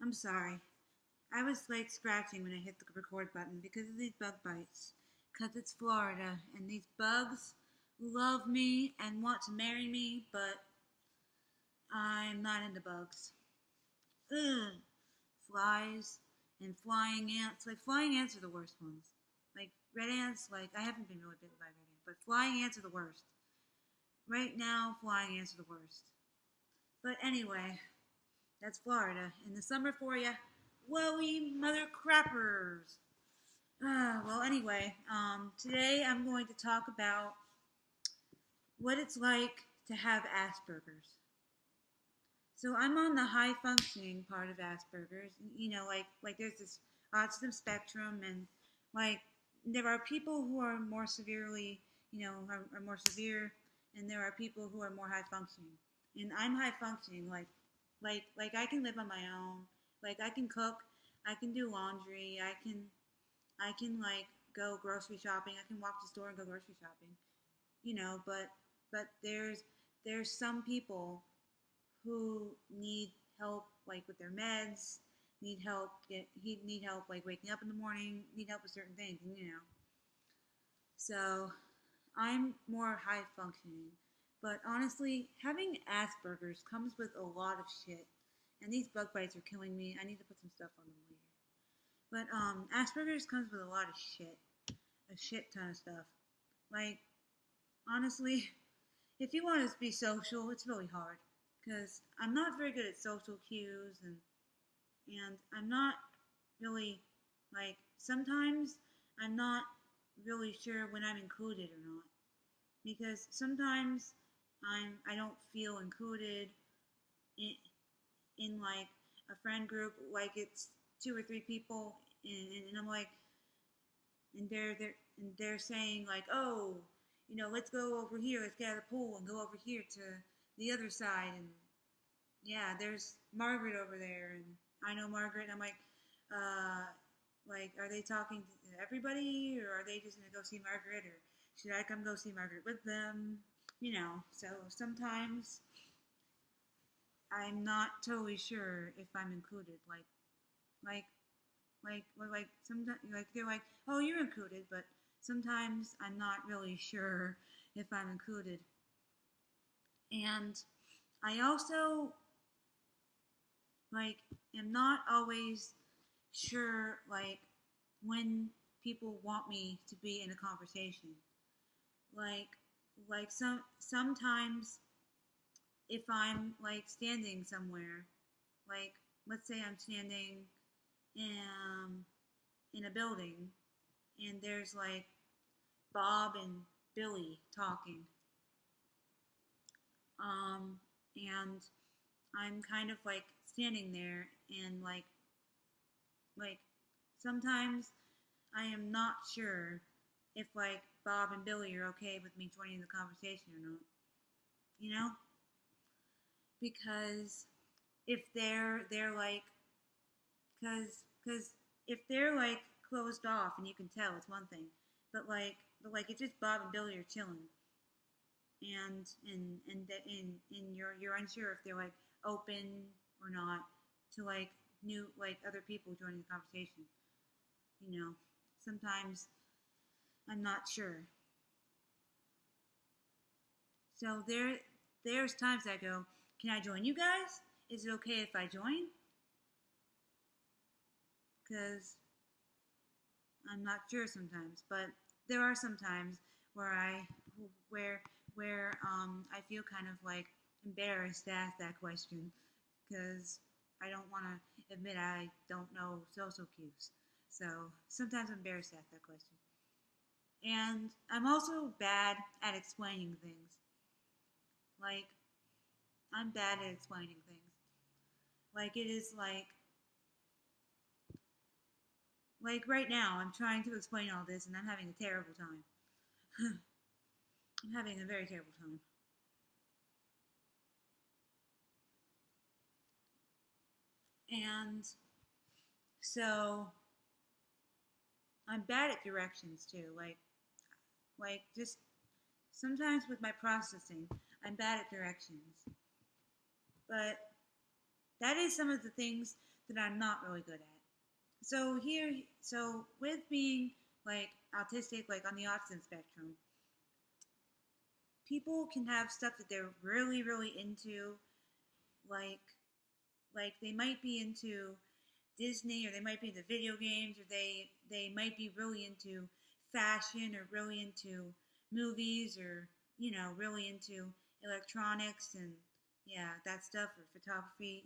I'm sorry. I was like scratching when I hit the record button because of these bug bites. Because it's Florida and these bugs love me and want to marry me, but I'm not into bugs. Ugh. Flies and flying ants. Like, flying ants are the worst ones. Like, red ants, like, I haven't been really bitten by red ants, but flying ants are the worst. Right now, flying ants are the worst. But anyway, that's Florida. In the summer for ya. Whoa, mother crappers. Well, anyway, today I'm going to talk about what it's like to have Aspergers. So I'm on the high functioning part of Aspergers. Like there's this autism spectrum, and like there are people who are more severely, are more severe, and there are people who are more high functioning. And I'm high functioning, like I can live on my own. Like I can cook, I can do laundry, I can like go grocery shopping. I can walk to the store and go grocery shopping. But there's some people who need help like with their meds, need help like waking up in the morning, need help with certain things. So I'm more high functioning. But honestly, having Asperger's comes with a lot of shit. And these bug bites are killing me. I need to put some stuff on them later. But Asperger's comes with a lot of shit. A shit ton of stuff. Like, honestly, if you want to be social, it's really hard. Because I'm not very good at social cues, and I'm not really, like, sometimes I'm not really sure when I'm included or not. Because sometimes I don't feel included in, in like a friend group, like it's two or three people, and I'm like, and they're saying like, oh, let's go over here, let's get out of the pool and go over here to the other side, and yeah, there's Margaret over there, and I know Margaret, and I'm uh, like, are they talking to everybody, or are they just gonna go see Margaret, or should I come go see Margaret with them? So sometimes I'm not totally sure if I'm included. Like, like sometimes, like they're like, oh, you're included, but sometimes I'm not really sure if I'm included. And I also like am not always sure like when people want me to be in a conversation. Like sometimes if I'm like standing somewhere, like let's say I'm standing in in a building and there's like Bob and Billy talking. And I'm kind of like standing there and like sometimes I am not sure if like Bob and Billy are okay with me joining the conversation or not. You know? Because if they're like cuz if they're like closed off and you can tell it's one thing. But like if just Bob and Billy are chilling and you're unsure if they're like open or not to like new like other people joining the conversation. You know, sometimes I'm not sure. So there's times I go, can I join you guys? Is it okay if I join? Because I'm not sure sometimes, but there are some times where where I feel kind of like embarrassed to ask that question because I don't want to admit I don't know social cues. So sometimes I'm embarrassed to ask that question. And I'm also bad at explaining things. Like I'm bad at explaining things. Like it is like right now I'm trying to explain all this and I'm having a terrible time. I'm having a very terrible time. And so I'm bad at directions too. Like just sometimes with my processing, I'm bad at directions. But that is some of the things that I'm not really good at. So here, so with being like autistic, like on the autism spectrum, people can have stuff that they're really, really into, like like they might be into Disney, or they might be into video games, or they might be really into fashion, or really into movies, or really into electronics and yeah, that stuff, or photography.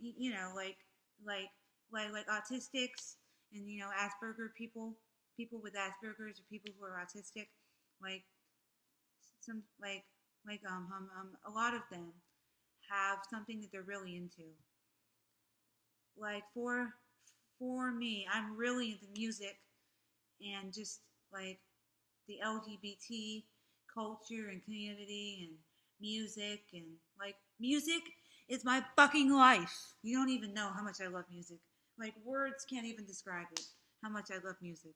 Like like autistics and Asperger people with Aspergers, or people who are autistic, like some a lot of them have something that they're really into. Like for me, I'm really into music and just like the LGBT culture and community and music, and like music is my fucking life. You don't even know how much I love music. Like words can't even describe it. How much I love music.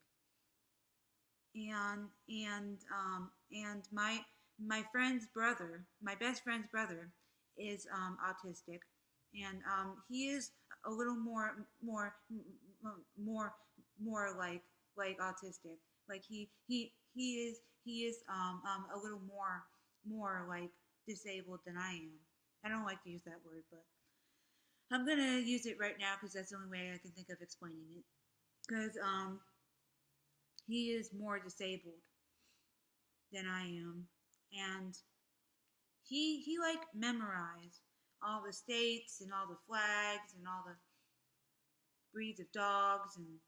And my friend's brother, my best friend's brother, is autistic, and he is a little more more like autistic. Like he is a little more like disabled than I am. I don't like to use that word, but I'm gonna use it right now because that's the only way I can think of explaining it. Because he is more disabled than I am, and he like memorized all the states and all the flags and all the breeds of dogs, and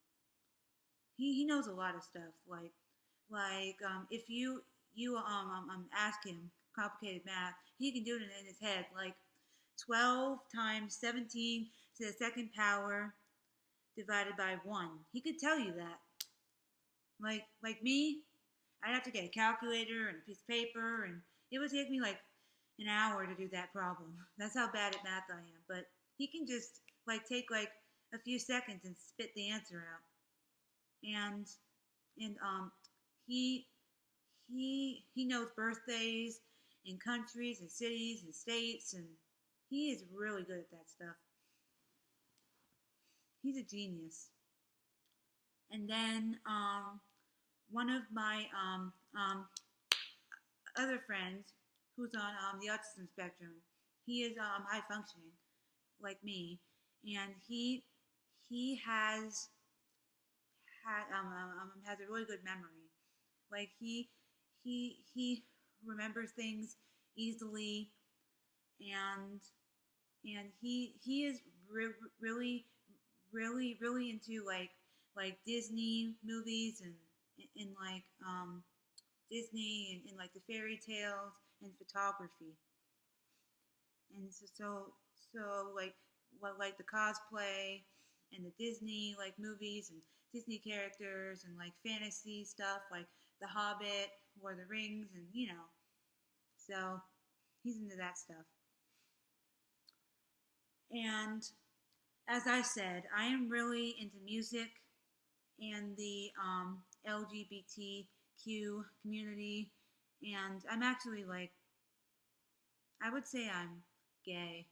he knows a lot of stuff. If you ask him complicated math, he can do it in his head. Like 12 times 17 to the second power divided by 1. He could tell you that. Like me, I'd have to get a calculator and a piece of paper, and it would take me like an hour to do that problem. That's how bad at math I am. But he can just like take like a few seconds and spit the answer out. And he he knows birthdays and countries and cities and states, and he is really good at that stuff. He's a genius. And then one of my other friends who's on the autism spectrum, he is high functioning like me, and he has a really good memory. Like he remembers things easily, and he is really really into like Disney movies, and like Disney, and like the fairy tales and photography, and like like the cosplay and the Disney like movies and Disney characters, and like fantasy stuff like The Hobbit, Lord of the Rings, and so he's into that stuff. And as I said, I am really into music and the LGBTQ community, and I'm actually like, I would say I'm gay.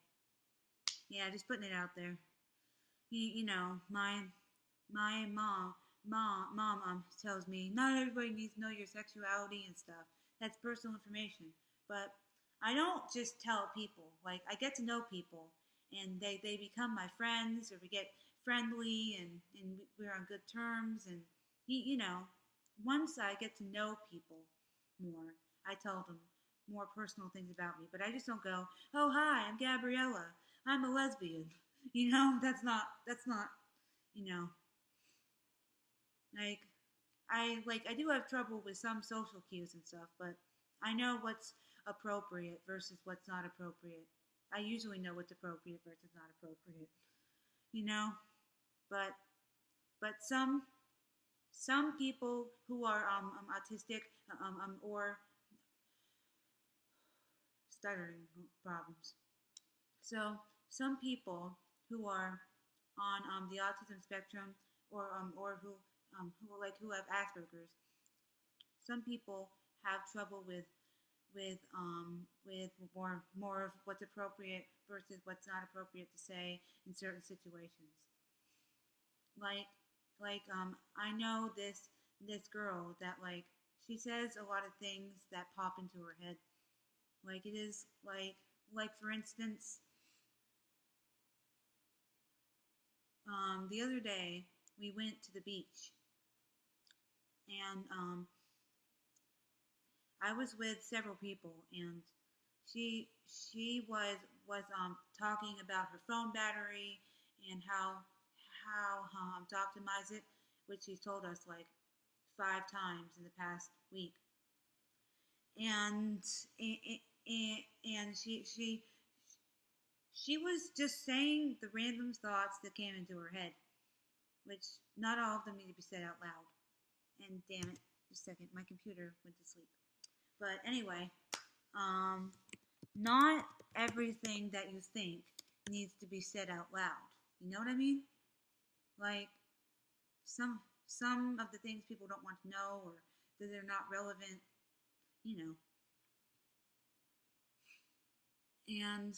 Yeah, just putting it out there. My mom tells me not everybody needs to know your sexuality and stuff. That's personal information. But I don't just tell people. Like I get to know people, and they become my friends, or we get friendly, and we're on good terms, and once I get to know people more, I tell them more personal things about me. But I just don't go, "Oh, hi, I'm Gabriella. I'm a lesbian." That's not you know like I do have trouble with some social cues and stuff, but I know what's appropriate versus what's not appropriate. I usually know what's appropriate versus not appropriate, you know. But some people who are autistic, or stuttering problems. So some people who are on the autism spectrum, or who have Aspergers, some people have trouble with more of what's appropriate versus what's not appropriate to say in certain situations. Like I know this girl that she says a lot of things that pop into her head. Like it is for instance, the other day we went to the beach and I was with several people and she was talking about her phone battery and how to optimize it, which she's told us like 5 times in the past week. And and she was just saying the random thoughts that came into her head, which not all of them need to be said out loud. And damn it, just a second, my computer went to sleep. But anyway, um, not everything that you think needs to be said out loud. You know what I mean? Like some some of the things people don't want to know or that they're not relevant, you know. And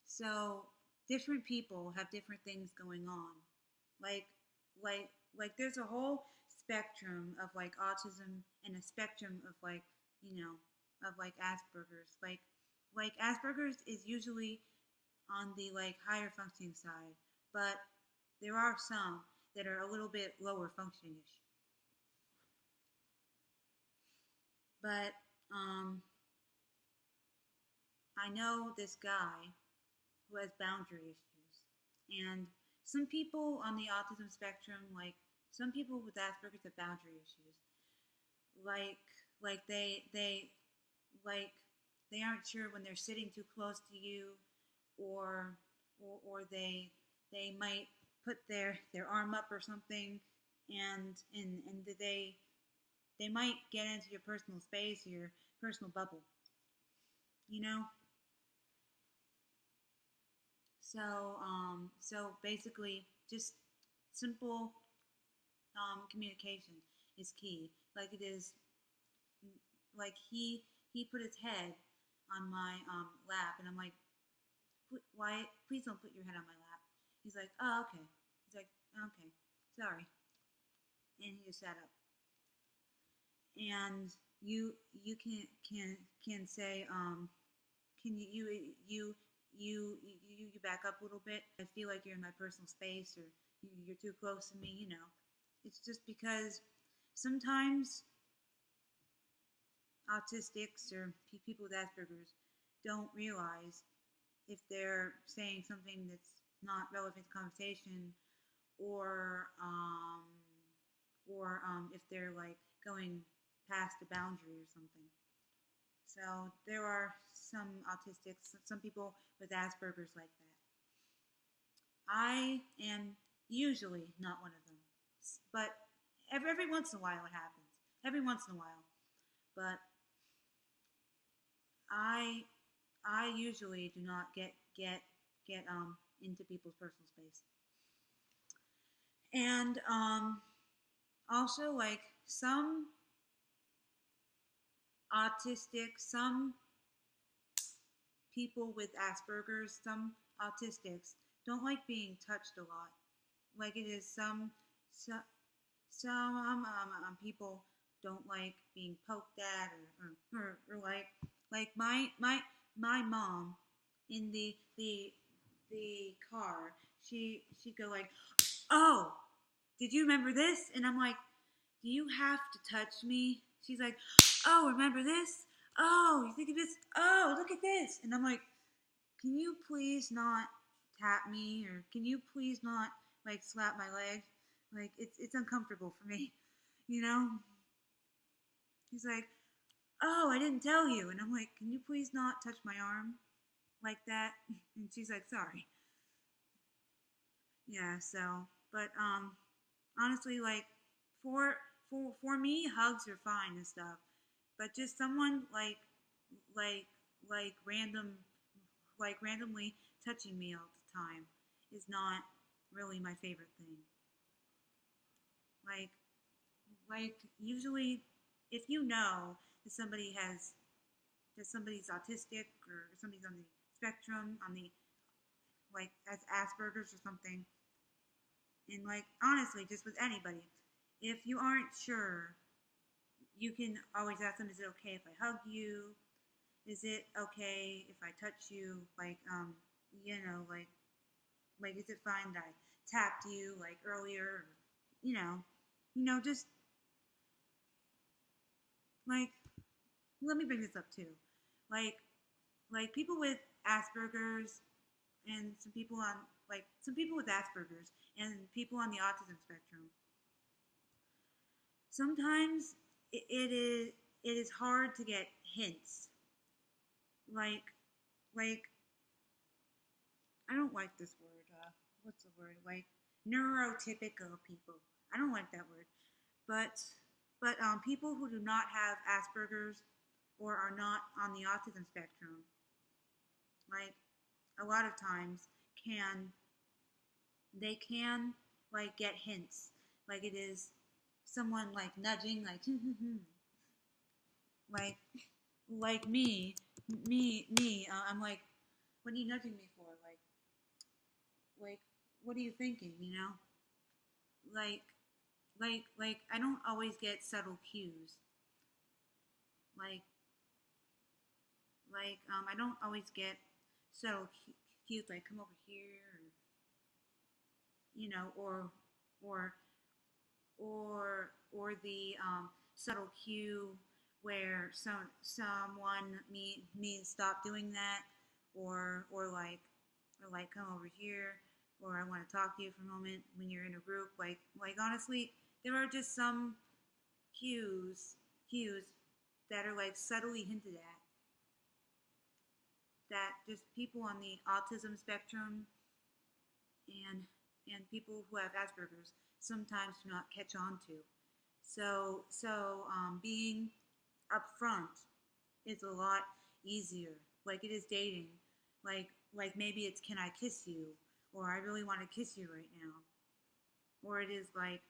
so different people have different things going on. Like like there's a whole spectrum of like autism and a spectrum of of like Asperger's. Like Asperger's is usually on the like higher functioning side, but there are some that are a little bit lower functioning ish. But um I know this guy who has boundary issues. And some people on the autism spectrum, like some people with Asperger's have boundary issues. Like like like they aren't sure when they're sitting too close to you or or they might put their arm up or something and they might get into your personal space or your personal bubble, you know. So basically, just simple communication is key. Like it is, like he put his head on my lap, and I'm like, Wyatt, please don't put your head on my lap. He's like, oh okay. He's like, okay, sorry, and he just sat up. And you can say can you back up a little bit? I feel like you're in my personal space, or you're too close to me. You know, it's just because sometimes autistics or people with Asperger's don't realize if they're saying something that's not relevant to conversation, or if they're like going past a boundary or something. So there are some autistics, some people with Asperger's like that. I am usually not one of them, but every once in a while it happens. Every once in a while, but I I usually do not get into people's personal space. And also like some some people with Asperger's, some autistics don't like being touched a lot. Like it is some people don't like being poked at or like my mom in the car. She'd go like, oh, did you remember this? And I'm like, do you have to touch me? She's like, oh, remember this? Oh, you think of this? Oh, look at this. And I'm like, can you please not tap me, or can you please not like slap my leg? Like it's uncomfortable for me, you know? He's like, oh, I didn't tell you. And I'm like, can you please not touch my arm like that? And she's like, sorry. Yeah, so, but honestly, like for for me, hugs are fine and stuff. But just someone like like random randomly touching me all the time is not really my favorite thing. Like usually if you know that somebody's autistic or somebody's on the spectrum, on the like as Aspergers or something, and like honestly, just with anybody, if you aren't sure, you can always ask them, is it okay if I hug you? Is it okay if I touch you? Like, you know, like is it fine that I tapped you like earlier? Or, you know, just like let me bring this up too. Like people with Asperger's and some people with Asperger's and people on the autism spectrum. Sometimes it is hard to get hints. Like like I don't like this word. What's the word? Like neurotypical people. I don't like that word. But people who do not have Asperger's or are not on the autism spectrum, like a lot of times can they can like get hints, like it is someone like nudging, like like me. I'm like, what are you nudging me for? Like what are you thinking? Like like I don't always get subtle cues. Like I don't always get subtle cues like come over here, or, or or the subtle cue where someone means stop doing that, or like come over here, or I want to talk to you for a moment when you're in a group. Like honestly, there are just some cues that are like subtly hinted at that just people on the autism spectrum and people who have Asperger's sometimes do not catch on to. So being upfront is a lot easier. Like it is dating. Like maybe it's can I kiss you, or I really want to kiss you right now, or it is like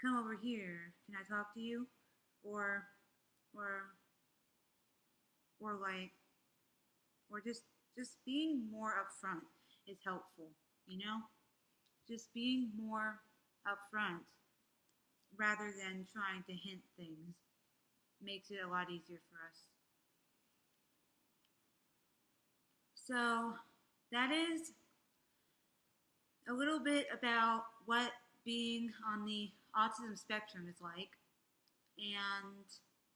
come over here, can I talk to you, or or or like or just being more upfront is helpful. You know, just being more upfront rather than trying to hint things makes it a lot easier for us. So that is a little bit about what being on the autism spectrum is like, and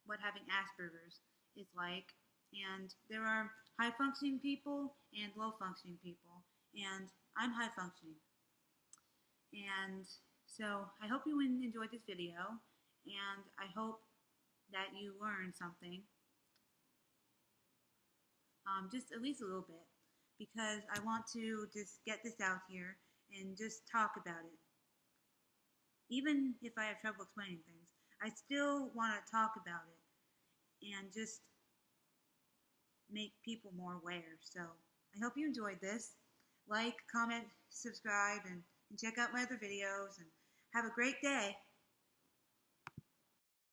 what having Asperger's is like. And there are high functioning people and low functioning people, and I'm high functioning. And so I hope you enjoyed this video, and I hope that you learned something, just at least a little bit, because I want to just get this out here and just talk about it. Even if I have trouble explaining things, I still want to talk about it and just make people more aware. So I hope you enjoyed this. Like, comment, subscribe, and check out my other videos, and have a great day.